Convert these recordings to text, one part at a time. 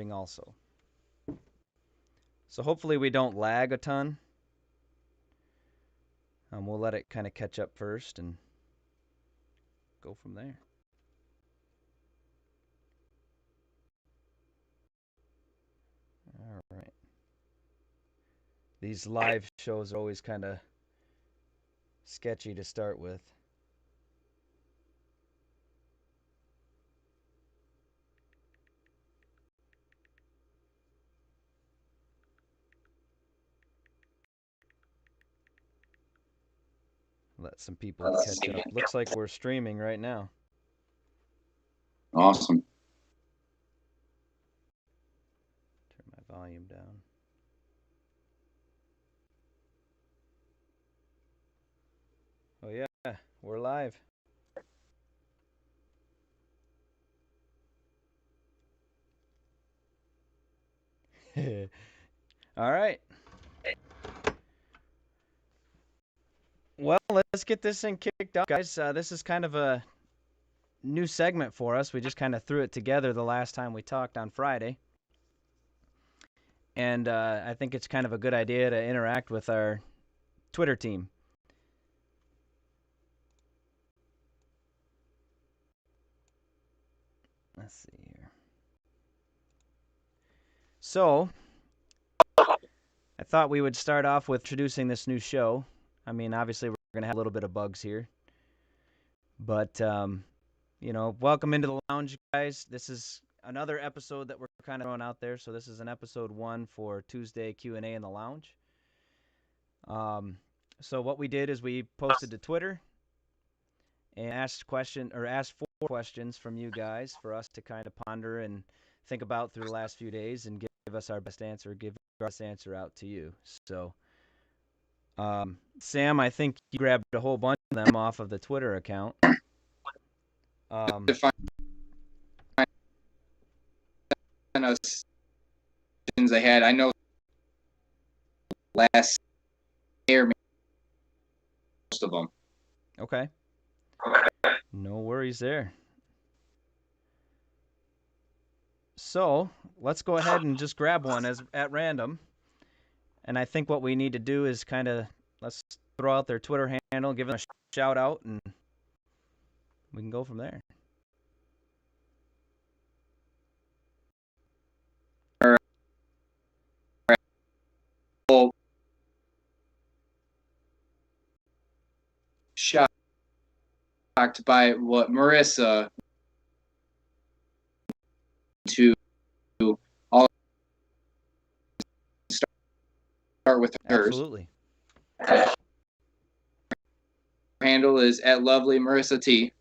recording also. So hopefully we don't lag a ton. We'll let it kind of catch up first and go from there. All right. These live shows are always kind of sketchy to start with. Let some people catch up. Looks like we're streaming right now. Awesome. Turn my volume down. Oh yeah, we're live. All right. Well, let's get this thing kicked off, guys. This is kind of a new segment for us. We just kind of threw it together the last time we talked on Friday. And I think it's kind of a good idea to interact with our Twitter team. Let's see here. So, I thought we would start off with introducing this new show. I mean, obviously, we're going to have a little bit of bugs here. But, welcome into the lounge, guys. This is another episode that we're kind of throwing out there. So this is an episode 1 for Tuesday Q&A in the lounge. So what we did is we posted to Twitter and asked 4 questions from you guys for us to kind of ponder and think about through the last few days and give us our best answer, give our best answer out to you. So, Sam, I think you grabbed a whole bunch of them off of the Twitter account. I had. I know last year most of them. Okay. No worries there. So let's go ahead and just grab one at random. And I think what we need to do is let's throw out their Twitter handle, give them a shout out, and we can go from there. Shocked by what Marissa to all start with hers. Absolutely. Her handle is at Lovely Marissa T.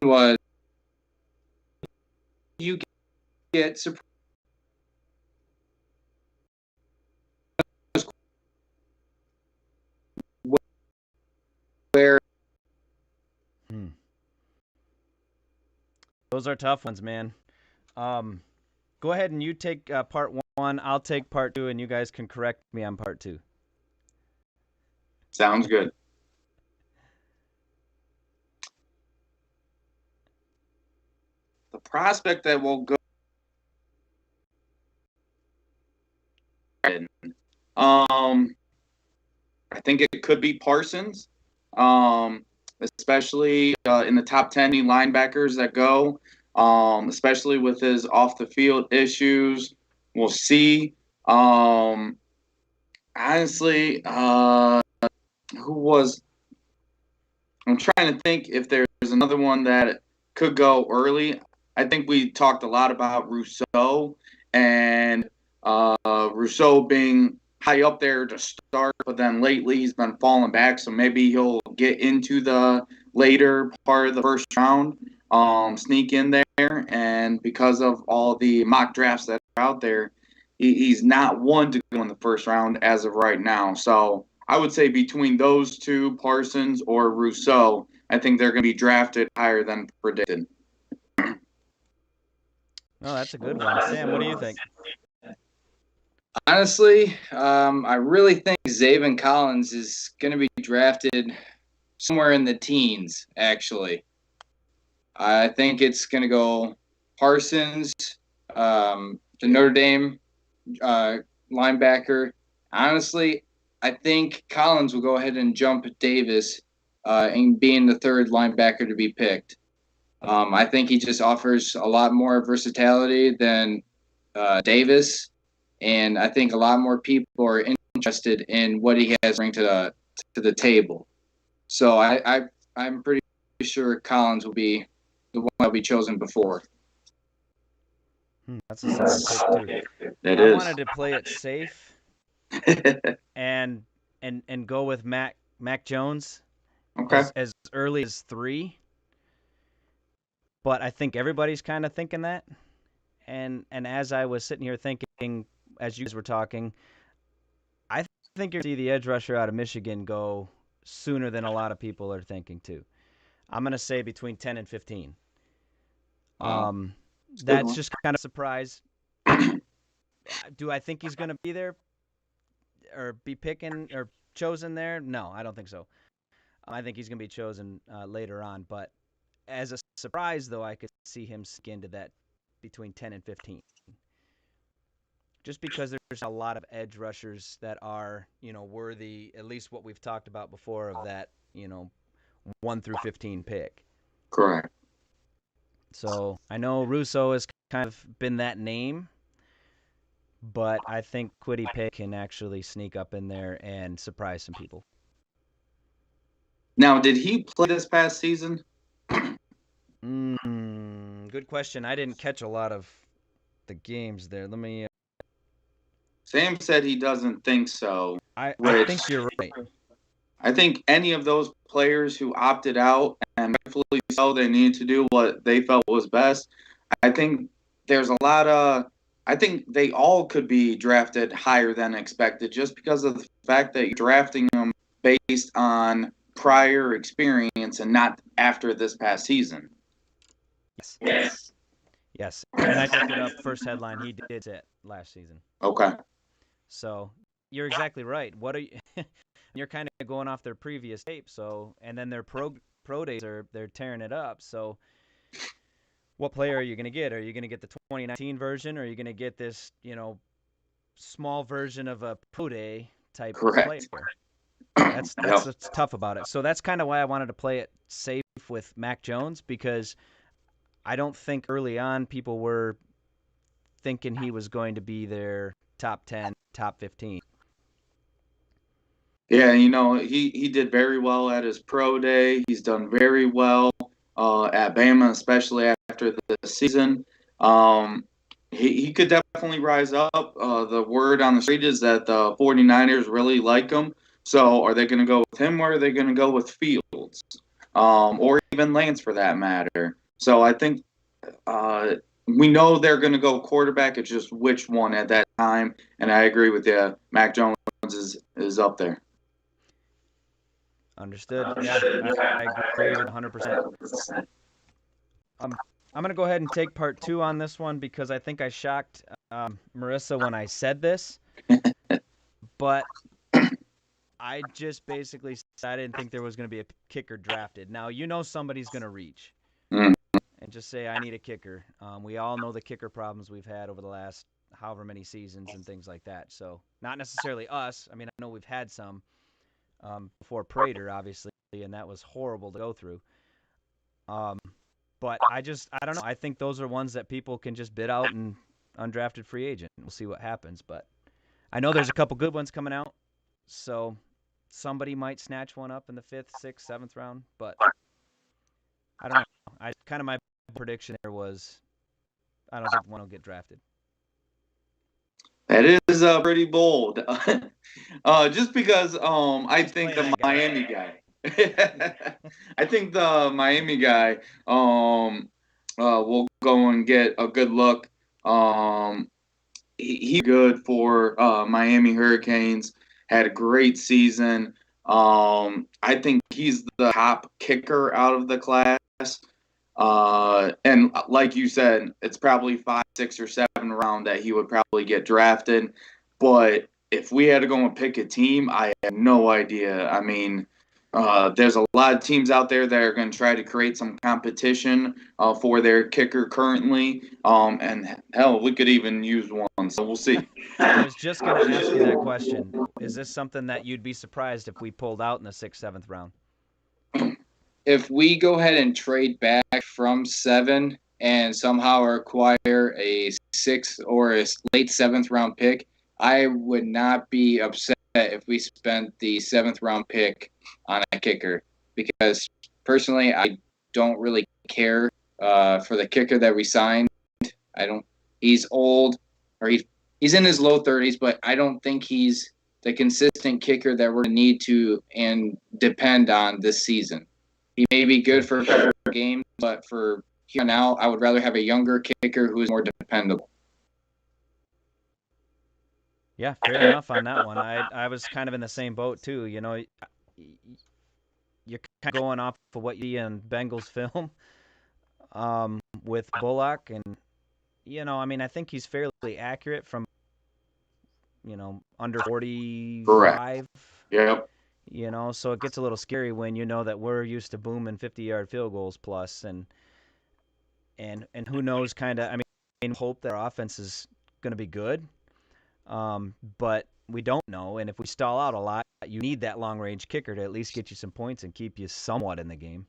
Was you get surprised where Those are tough ones, man. Go ahead and you take part 1. I'll take part 2, and you guys can correct me on part 2. Sounds good. The prospect that will go I think it could be Parsons, especially in the top 10 linebackers that go, especially with his off-the-field issues. We'll see. Honestly, who was – I'm trying to think if there's another one that could go early. I think we talked a lot about Rousseau, and Rousseau being – high up there to start, but then lately he's been falling back, so maybe he'll get into the later part of the first round, sneak in there, and because of all the mock drafts that are out there, he's not one to go in the first round as of right now. So I would say between those two, Parsons or Rousseau, I think they're going to be drafted higher than predicted. Oh, that's a good one. Sam, what do you think? Honestly, I really think Zaven Collins is going to be drafted somewhere in the teens, actually. I think it's going to go Parsons, the Notre Dame linebacker. Honestly, I think Collins will go ahead and jump Davis in being the third linebacker to be picked. I think he just offers a lot more versatility than Davis, and I think a lot more people are interested in what he has to bring to the table. So I'm pretty sure Collins will be the one that'll be chosen before. That's a solid pick too. That I is. wanted to play it safe and go with Mac Jones Okay. as early as 3. But I think everybody's kind of thinking that. And as I was sitting here thinking, as you guys were talking, I think you're going to see the edge rusher out of Michigan go sooner than a lot of people are thinking too. I'm going to say between 10 and 15. That's just kind of a surprise. Do I think he's going to be there or be picking or chosen there? No, I don't think so. I think he's going to be chosen later on. But as a surprise, though, I could see him sneak into that between 10 and 15. Just because there's a lot of edge rushers that are, worthy, at least what we've talked about before, of that, 1 through 15 pick. Correct. So I know Russo has kind of been that name, but I think Kwity Paye can actually sneak up in there and surprise some people. Now, did he play this past season? Good question. I didn't catch a lot of the games there. Let me. Sam said he doesn't think so. I think you're right. I think any of those players who opted out, and rightfully so, they needed to do what they felt was best. I think there's a lot of. I think they all could be drafted higher than expected, just because of the fact that you're drafting them based on prior experience and not after this past season. Yes. And I looked it up. First headline, he did it last season. Okay. So you're exactly right. What are you? You're kind of going off their previous tape. So, and then their pro days they're tearing it up. So, what player are you going to get? Are you going to get the 2019 version, or are you going to get this, small version of a pro day type player? That's what's tough about it. So that's kind of why I wanted to play it safe with Mac Jones, because I don't think early on people were thinking he was going to be their top 10, top 15. Yeah, he did very well at his pro day. He's done very well at Bama, especially after the season. He could definitely rise up. The word on the street is that the 49ers really like him. So are they going to go with him, or are they going to go with Fields? Or even Lance, for that matter. So I think we know they're going to go quarterback. It's just which one at that time. And I agree with you. Mac Jones is up there. Understood. Yeah, I agree with 100%. I'm going to go ahead and take part 2 on this one, because I think I shocked Marissa when I said this. But I just basically said I didn't think there was going to be a kicker drafted. Now, somebody's going to reach and just say, I need a kicker. We all know the kicker problems we've had over the last however many seasons and things like that. So not necessarily us. I mean, I know we've had some before Prater, obviously, and that was horrible to go through. But I don't know. I think those are ones that people can just bid out and undrafted free agent. We'll see what happens. But I know there's a couple good ones coming out. So somebody might snatch one up in the 5th, 6th, 7th round. But I don't know. My prediction there was I don't think one will get drafted. That is pretty bold. Just because I think the Miami guy. I think the Miami guy will go and get a good look. He's good for Miami Hurricanes. Had a great season. I think he's the top kicker out of the class. And like you said, it's probably 5, 6, or 7 round that he would probably get drafted. But if we had to go and pick a team, I have no idea. I mean, There's a lot of teams out there that are going to try to create some competition for their kicker currently. And hell, we could even use one, so we'll see. I was just going to ask you that question. Is this something that you'd be surprised if we pulled out in the 6th, 7th round? If we go ahead and trade back from 7 and somehow acquire a 6th or a late 7th round pick, I would not be upset if we spent the 7th round pick on a kicker, because personally I don't really care for the kicker that we signed. He's old, or he's in his low 30s, but I don't think he's the consistent kicker that we're going to need to and depend on this season. He may be good for a couple of games, but for here now, I would rather have a younger kicker who is more dependable. Yeah, fair enough on that one. I was kind of in the same boat too. You know, you're kind of going off of what you see in Bengals film with Bullock, and I mean, I think he's fairly accurate from under 45. Correct. Yep. So it gets a little scary when you know that we're used to booming 50-yard field goals plus, and who knows, kind of. I mean, hope that our offense is going to be good, but we don't know. And if we stall out a lot, you need that long-range kicker to at least get you some points and keep you somewhat in the game.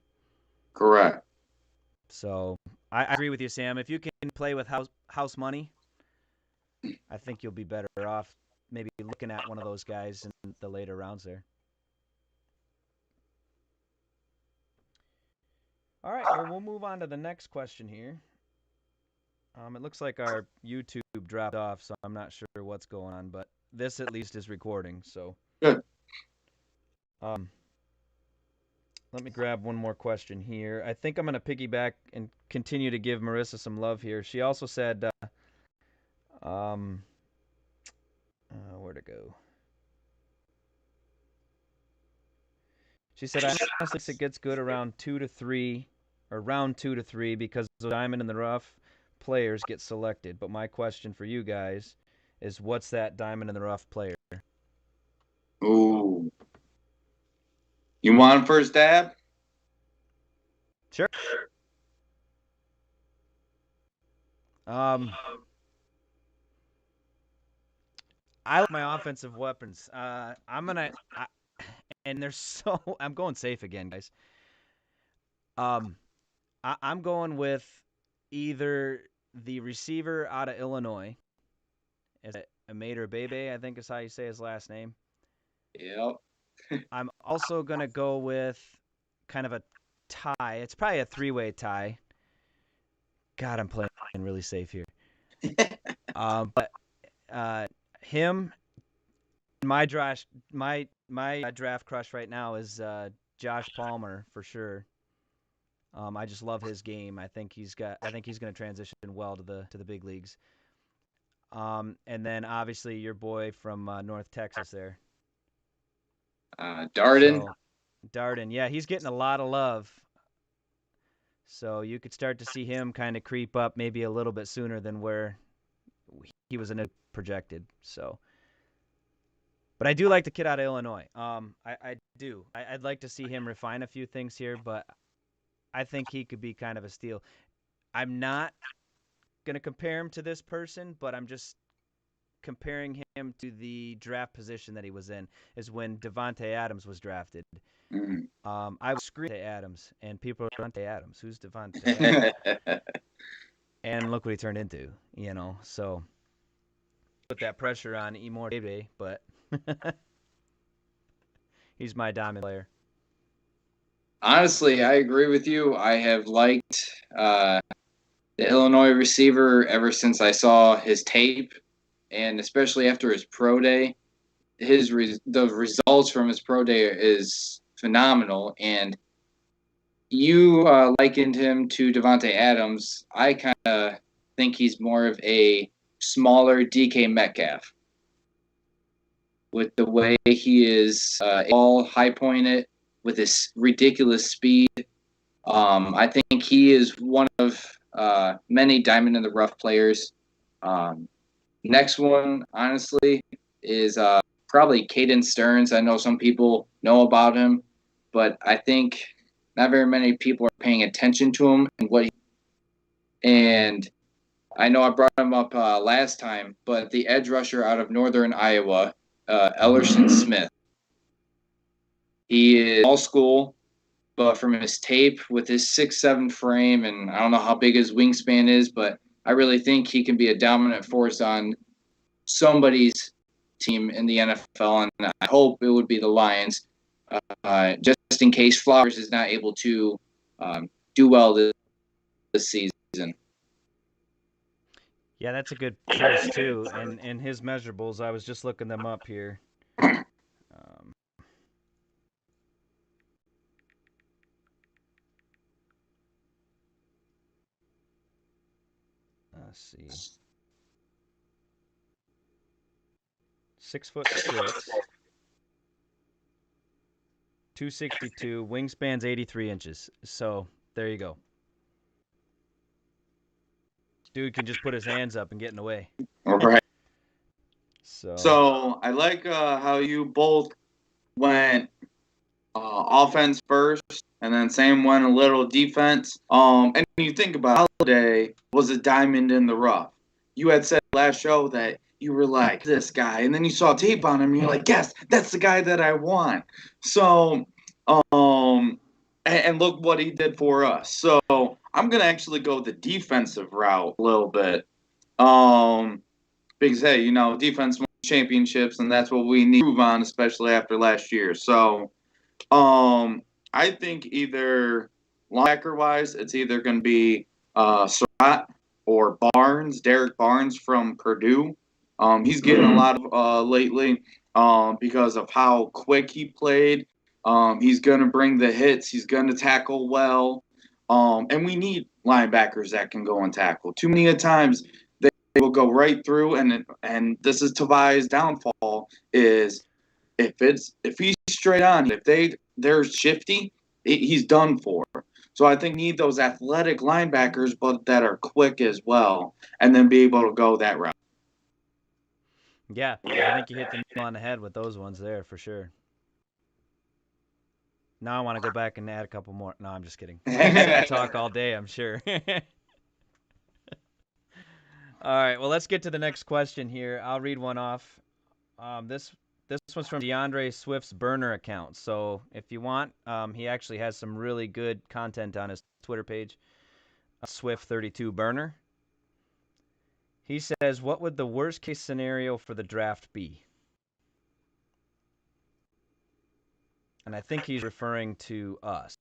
Correct. So I agree with you, Sam. If you can play with house money, I think you'll be better off maybe looking at one of those guys in the later rounds there. All right, well, we'll move on to the next question here. It looks like our YouTube dropped off, so I'm not sure what's going on, but this at least is recording, so. Good. Let me grab one more question here. I think I'm going to piggyback and continue to give Marissa some love here. She also said, where'd it go? She said, I honestly think it gets good around 2 to 3, or round 2 to 3, because the diamond in the rough players get selected. But my question for you guys is, what's that diamond in the rough player? Ooh. You want first dab? Sure. I like my offensive weapons. And they're so. I'm going safe again, guys. I'm going with either the receiver out of Illinois. Is it Amader Bebe? I think is how you say his last name. Yep. I'm also going to go with kind of a tie. It's probably a 3-way tie. God, I'm playing really safe here. But him, my draft crush right now is Josh Palmer for sure. I just love his game. I think he's going to transition well to the big leagues. And then obviously your boy from North Texas there. Darden. So, Darden, yeah, he's getting a lot of love. So you could start to see him kind of creep up maybe a little bit sooner than where he was projected. So, but I do like the kid out of Illinois. I do. I'd like to see him refine a few things here, but I think he could be kind of a steal. I'm not going to compare him to this person, but I'm just comparing him to the draft position that he was in, is when Davante Adams was drafted. Mm-hmm. I was screaming Adams, and people are Davante Adams. Who's Davante Adams? And look what he turned into, So put that pressure on Imor Bebe, but he's my diamond player. Honestly, I agree with you. I have liked the Illinois receiver ever since I saw his tape, and especially after his pro day. The results from his pro day is phenomenal, and you likened him to Davante Adams. I kind of think he's more of a smaller DK Metcalf with the way he is all high pointed with his ridiculous speed. I think he is one of many diamond in the rough players. Next one, honestly, is probably Caden Stearns. I know some people know about him. but I think not very many people are paying attention to him and I know I brought him up last time, but the edge rusher out of Northern Iowa, Ellerson Smith. He is all school, but from his tape with his 6'7" frame, and I don't know how big his wingspan is, but I really think he can be a dominant force on somebody's team in the NFL, and I hope it would be the Lions, just in case Flowers is not able to do well this season. Yeah, that's a good choice too. And his measurables, I was just looking them up here. Let's see. 6'6", 262, wingspan's 83 inches. So there you go. Dude can just put his hands up and get in the way. All right. So I like how you both went offense first, and then Sam went a little defense. And you think about Holiday was a diamond in the rough. You had said last show that you were like this guy, and then you saw tape on him, and you're like, yes, that's the guy that I want. So, and look what he did for us. So I'm gonna actually go the defensive route a little bit. Because hey, you know, defense wins championships, and that's what we need to move on, especially after last year. So, I think either linebacker wise, it's either going to be Surratt or Barnes, Derek Barnes from Purdue. He's getting a lot of lately because of how quick he played. He's going to bring the hits. He's going to tackle well. And we need linebackers that can go and tackle. Too many times they will go right through, and this is Tavai's downfall is if he's straight on, if they're shifty, he's done for. So I think need those athletic linebackers, but that are quick as well, and then be able to go that route. yeah, I think you hit the nail on the head with those ones there for sure. Now I want to go back and add a couple more. No, I'm just kidding. I talk all day, I'm sure. All right, well, let's get to the next question here. I'll read one off. This one's from DeAndre Swift's burner account. So if you want, he actually has some really good content on his Twitter page, Swift32burner. He says, what would the worst case scenario for the draft be? And I think he's referring to us.